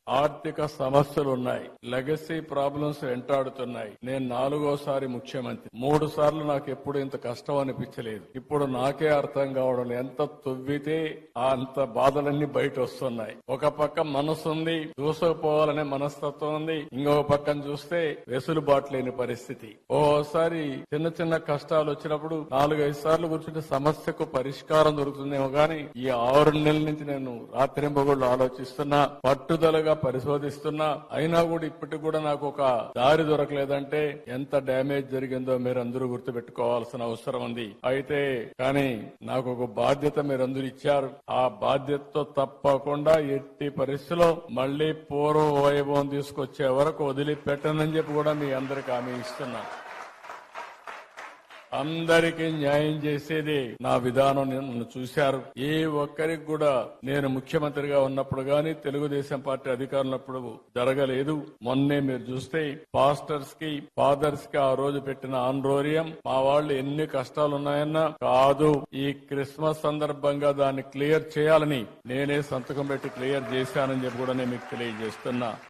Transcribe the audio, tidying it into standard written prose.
ఆర్థిక సమస్యలు ఉన్నాయి, లెగసీ ప్రాబ్లమ్స్ వెంటాడుతున్నాయి. నేను 4వ సారి ముఖ్యమంత్రి. 3 సార్లు నాకు ఎప్పుడు ఇంత కష్టం అనిపించలేదు. ఇప్పుడు నాకే అర్థం కావడం ఎంత తవ్వితే అంత బాధలన్నీ బయట వస్తున్నాయి. ఒక పక్క మనసు ఉంది, దూసుకుపోవాలనే మనస్తత్వం ఉంది, ఇంకొక పక్కన చూస్తే వెసులుబాటు లేని పరిస్థితి. ఓసారి చిన్న చిన్న కష్టాలు వచ్చినప్పుడు 4-5 సార్లు కూర్చుంటే సమస్యకు పరిష్కారం దొరుకుతుందేమో గాని ఈ 6 నెలల నుంచి నేను రాత్రింబగళ్ళు ఆలోచిస్తున్నా, పట్టుదలగా పరిశోధిస్తున్నా, అయినా కూడా ఇప్పటికి కూడా నాకు ఒక దారి దొరకలేదంటే ఎంత డ్యామేజ్ జరిగిందో మీరందరూ గుర్తుపెట్టుకోవాల్సిన అవసరం ఉంది. అయితే కానీ నాకు ఒక బాధ్యత మీరందరూ ఇచ్చారు. ఆ బాధ్యతతో తప్పకుండా ఎట్టి పరిస్థితిలో మళ్లీ పూర్వ వైభవం తీసుకొచ్చే వరకు వదిలిపెట్టనని చెప్పి కూడా మీ అందరికి హామీ ఇస్తున్నా. అందరికీ న్యాయం చేసేది నా విధానం. నన్ను చూశారు. ఏ ఒక్కరికి కూడా నేను ముఖ్యమంత్రిగా ఉన్నప్పుడు గాని తెలుగుదేశం పార్టీ అధికారులప్పుడు జరగలేదు. మొన్నే మీరు చూస్తే పాస్టర్స్ కి, ఫాదర్స్ కి ఆ రోజు పెట్టిన ఆండ్రోరియం మా వాళ్ళు ఎన్ని కష్టాలున్నాయన్నా కాదు, ఈ క్రిస్మస్ సందర్భంగా దాన్ని క్లియర్ చేయాలని నేనే సంతకం పెట్టి క్లియర్ చేశానని చెప్పి కూడా నేను మీకు తెలియజేస్తున్నా.